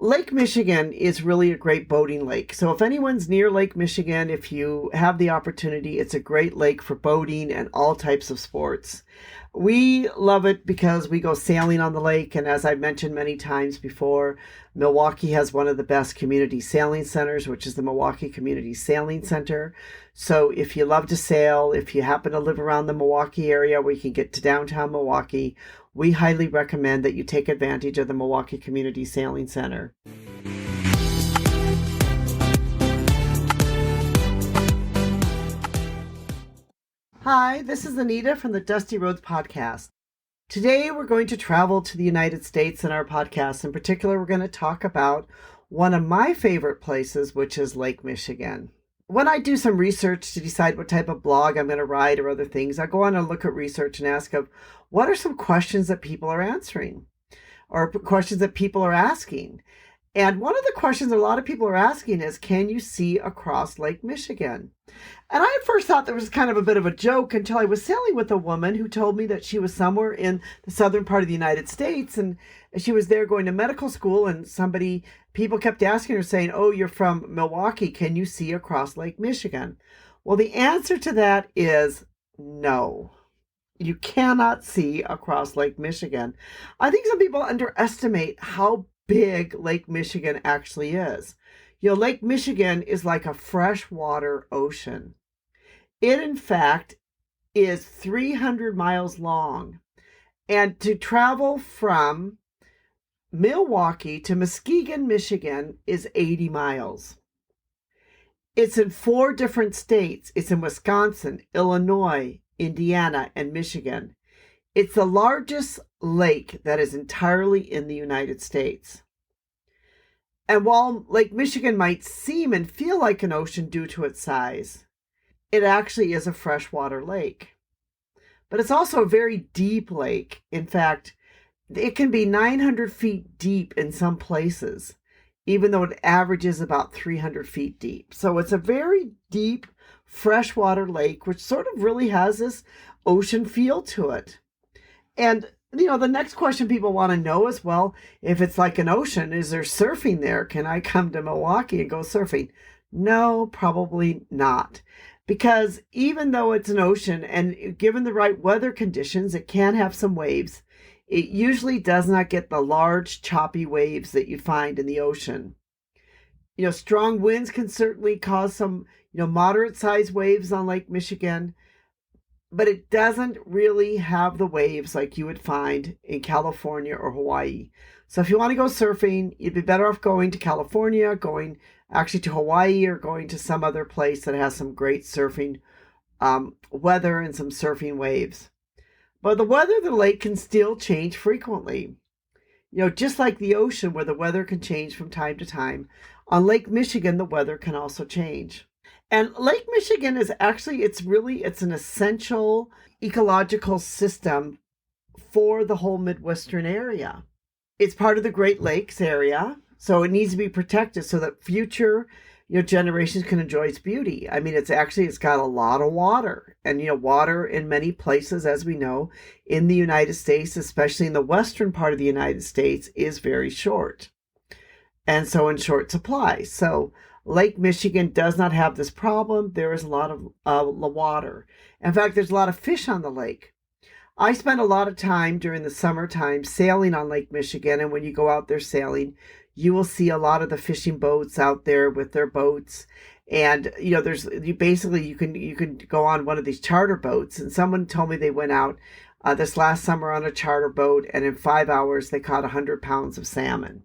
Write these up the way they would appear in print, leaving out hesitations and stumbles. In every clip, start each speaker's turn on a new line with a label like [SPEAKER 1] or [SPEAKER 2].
[SPEAKER 1] Lake Michigan is really a great boating lake. So if anyone's near Lake Michigan, if you have the opportunity, it's a great lake for boating and all types of sports. We love it because we go sailing on the lake. And as I've mentioned many times before, Milwaukee has one of the best community sailing centers, which is the Milwaukee Community Sailing Center. So if you love to sail, if you happen to live around the Milwaukee area where you can get to downtown Milwaukee, we highly recommend that you take advantage of the Milwaukee Community Sailing Center. Hi, this is Anita from the Dusty Roads Podcast. Today we're going to travel to the United States in our podcast. In particular, we're going to talk about one of my favorite places, which is Lake Michigan. When I do some research to decide what type of blog I'm going to write or other things, I go on and look at research and ask of what are some questions that people are answering or questions that people are asking. And one of the questions a lot of people are asking is, can you see across Lake Michigan? And I at first thought that was kind of a bit of a joke until I was sailing with a woman who told me that she was somewhere in the southern part of the United States and she was there going to medical school, and people kept asking her saying, oh, you're from Milwaukee. Can you see across Lake Michigan? Well, the answer to that is no. You cannot see across Lake Michigan. I think some people underestimate how big Lake Michigan actually is. Lake Michigan is like a freshwater ocean. It, in fact, is 300 miles long. And to travel from Milwaukee to Muskegon, Michigan is 80 miles. It's in 4 different states. It's in Wisconsin, Illinois, Indiana, and Michigan. It's the largest lake that is entirely in the United States. And while Lake Michigan might seem and feel like an ocean due to its size, it actually is a freshwater lake. But it's also a very deep lake. In fact, it can be 900 feet deep in some places, even though it averages about 300 feet deep. So it's a very deep freshwater lake, which sort of really has this ocean feel to it. And the next question people want to know is, well, if it's like an ocean, is there surfing there? Can I come to Milwaukee and go surfing? No, probably not. Because even though it's an ocean and given the right weather conditions, it can have some waves. It usually does not get the large choppy waves that you find in the ocean. Strong winds can certainly cause some, moderate sized waves on Lake Michigan, but it doesn't really have the waves like you would find in California or Hawaii. So if you want to go surfing, you'd be better off going to California, going actually to Hawaii, or going to some other place that has some great surfing weather and some surfing waves. But the weather of the lake can still change frequently. Just like the ocean where the weather can change from time to time, on Lake Michigan, the weather can also change. And Lake Michigan is actually, it's an essential ecological system for the whole Midwestern area. It's part of the Great Lakes area, so it needs to be protected so that future generations can enjoy its beauty. I mean, it's got a lot of water, and water in many places, as we know, in the United States, especially in the western part of the United States, is very short, and so in short supply. So Lake Michigan does not have this problem. There is a lot of water. In fact, there's a lot of fish on the lake. I spend a lot of time during the summertime sailing on Lake Michigan, and when you go out there sailing, you will see a lot of the fishing boats out there with their boats. And you can go on one of these charter boats. And someone told me they went out this last summer on a charter boat, and in 5 hours they caught 100 pounds of salmon.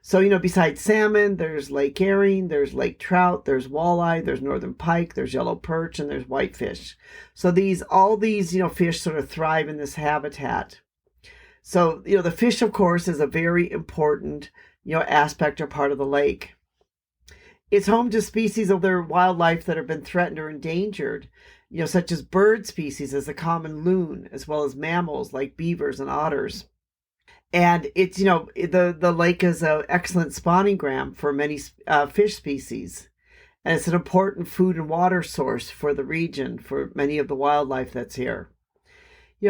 [SPEAKER 1] So, besides salmon, there's lake herring, there's lake trout, there's walleye, there's northern pike, there's yellow perch, and there's whitefish. So all these fish sort of thrive in this habitat. So, the fish, of course, is a very important, aspect or part of the lake. It's home to species of their wildlife that have been threatened or endangered, such as bird species as the common loon, as well as mammals like beavers and otters. And it's, the lake is an excellent spawning ground for many fish species. And it's an important food and water source for the region, for many of the wildlife that's here.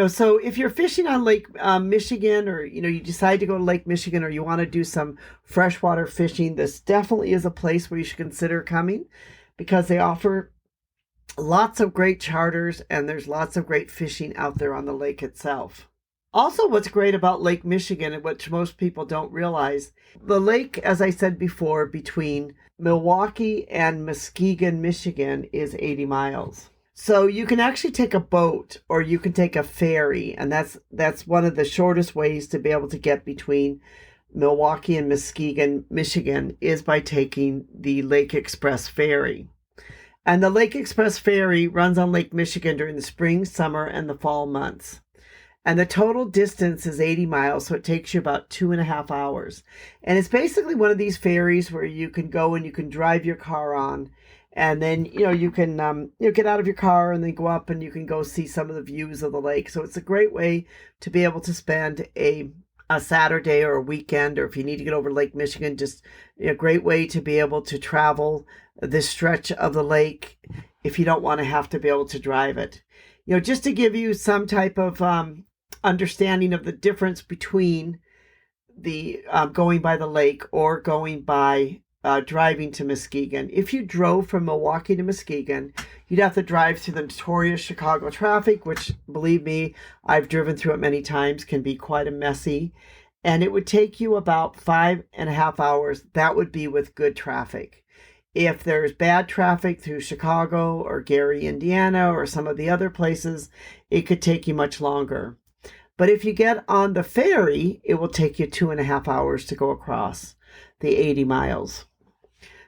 [SPEAKER 1] So if you're fishing on Lake Michigan, or, you decide to go to Lake Michigan, or you want to do some freshwater fishing, this definitely is a place where you should consider coming, because they offer lots of great charters and there's lots of great fishing out there on the lake itself. Also, what's great about Lake Michigan, and which most people don't realize, the lake, as I said before, between Milwaukee and Muskegon, Michigan, is 80 miles. So you can actually take a boat, or you can take a ferry, and that's one of the shortest ways to be able to get between Milwaukee and Muskegon, Michigan, is by taking the Lake Express ferry. And the Lake Express ferry runs on Lake Michigan during the spring, summer, and the fall months. And the total distance is 80 miles, so it takes you about 2.5 hours. And it's basically one of these ferries where you can go and you can drive your car on, and then you can get out of your car and then go up and you can go see some of the views of the lake. So it's a great way to be able to spend a Saturday or a weekend, or if you need to get over Lake Michigan, just a great way to be able to travel this stretch of the lake if you don't want to have to be able to drive it. Just to give you some type of understanding of the difference between the going by the lake or going by driving to Muskegon. If you drove from Milwaukee to Muskegon, you'd have to drive through the notorious Chicago traffic, which, believe me, I've driven through it many times, can be quite a messy. And it would take you about 5.5 hours. That would be with good traffic. If there's bad traffic through Chicago or Gary, Indiana, or some of the other places, it could take you much longer. But if you get on the ferry, it will take you 2.5 hours to go across the 80 miles.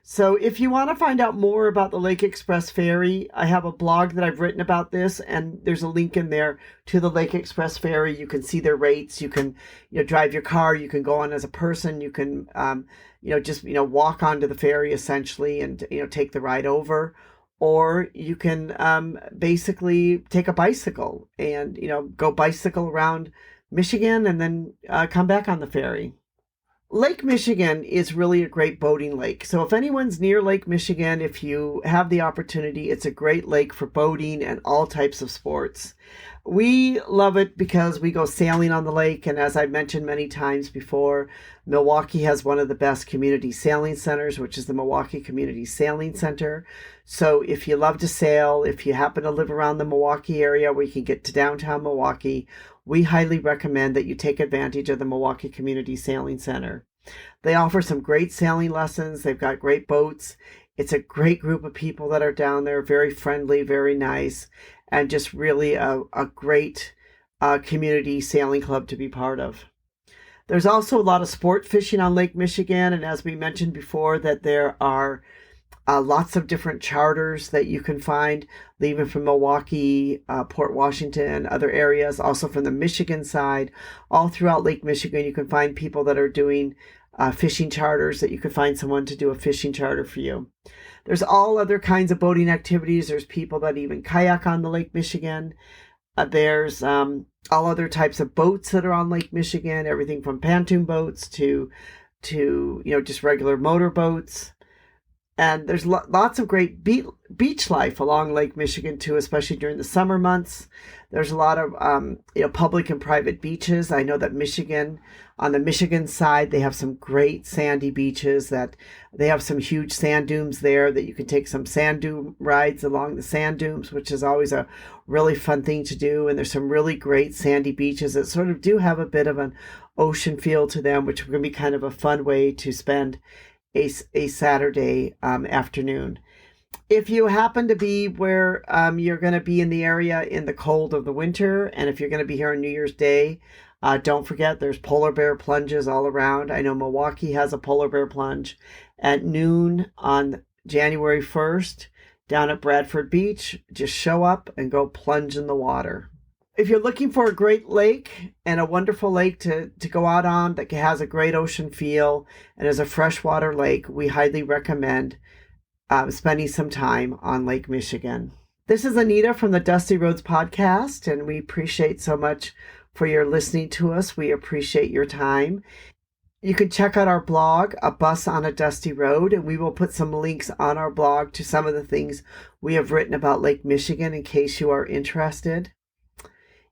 [SPEAKER 1] So if you want to find out more about the Lake Express ferry, I have a blog that I've written about this, and there's a link in there to the Lake Express ferry. You can see their rates. You can, drive your car. You can go on as a person. You can, just, walk onto the ferry essentially and, take the ride over. Or you can basically take a bicycle and, go bicycle around Michigan and then come back on the ferry. Lake Michigan is really a great boating lake. So if anyone's near Lake Michigan, if you have the opportunity, it's a great lake for boating and all types of sports. We love it because we go sailing on the lake. And as I've mentioned many times before, Milwaukee has one of the best community sailing centers, which is the Milwaukee Community Sailing Center. So if you love to sail, if you happen to live around the Milwaukee area where you can get to downtown Milwaukee, we highly recommend that you take advantage of the Milwaukee Community Sailing Center. They offer some great sailing lessons. They've got great boats. It's a great group of people that are down there, very friendly, very nice, and just really a great community sailing club to be part of. There's also a lot of sport fishing on Lake Michigan, and as we mentioned before, that there are lots of different charters that you can find, leaving from Milwaukee, Port Washington, other areas, also from the Michigan side. All throughout Lake Michigan, you can find people that are doing fishing charters, that you can find someone to do a fishing charter for you. There's all other kinds of boating activities. There's people that even kayak on the Lake Michigan. There's all other types of boats that are on Lake Michigan, everything from pontoon boats to just regular motor boats. And there's lots of great beach life along Lake Michigan too, especially during the summer months. There's a lot of public and private beaches. I know that on the Michigan side, they have some great sandy beaches. That they have some huge sand dunes there that you can take some sand dune rides along the sand dunes, which is always a really fun thing to do. And there's some really great sandy beaches that sort of do have a bit of an ocean feel to them, which can be kind of a fun way to spend a Saturday afternoon. If you happen to be where you're going to be in the area in the cold of the winter, and if you're going to be here on New Year's Day, don't forget there's polar bear plunges all around. I know Milwaukee has a polar bear plunge at noon on January 1st down at Bradford Beach. Just show up and go plunge in the water. If you're looking for a great lake and a wonderful lake to go out on that has a great ocean feel and is a freshwater lake, we highly recommend spending some time on Lake Michigan. This is Anita from the Dusty Roads Podcast, and we appreciate so much for your listening to us. We appreciate your time. You can check out our blog, A Bus on a Dusty Road, and we will put some links on our blog to some of the things we have written about Lake Michigan in case you are interested.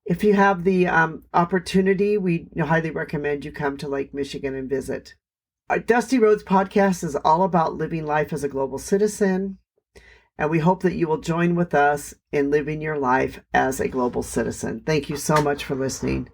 [SPEAKER 1] If you have the opportunity, we highly recommend you come to Lake Michigan and visit. Our Dusty Roads podcast is all about living life as a global citizen, and we hope that you will join with us in living your life as a global citizen. Thank you so much for listening.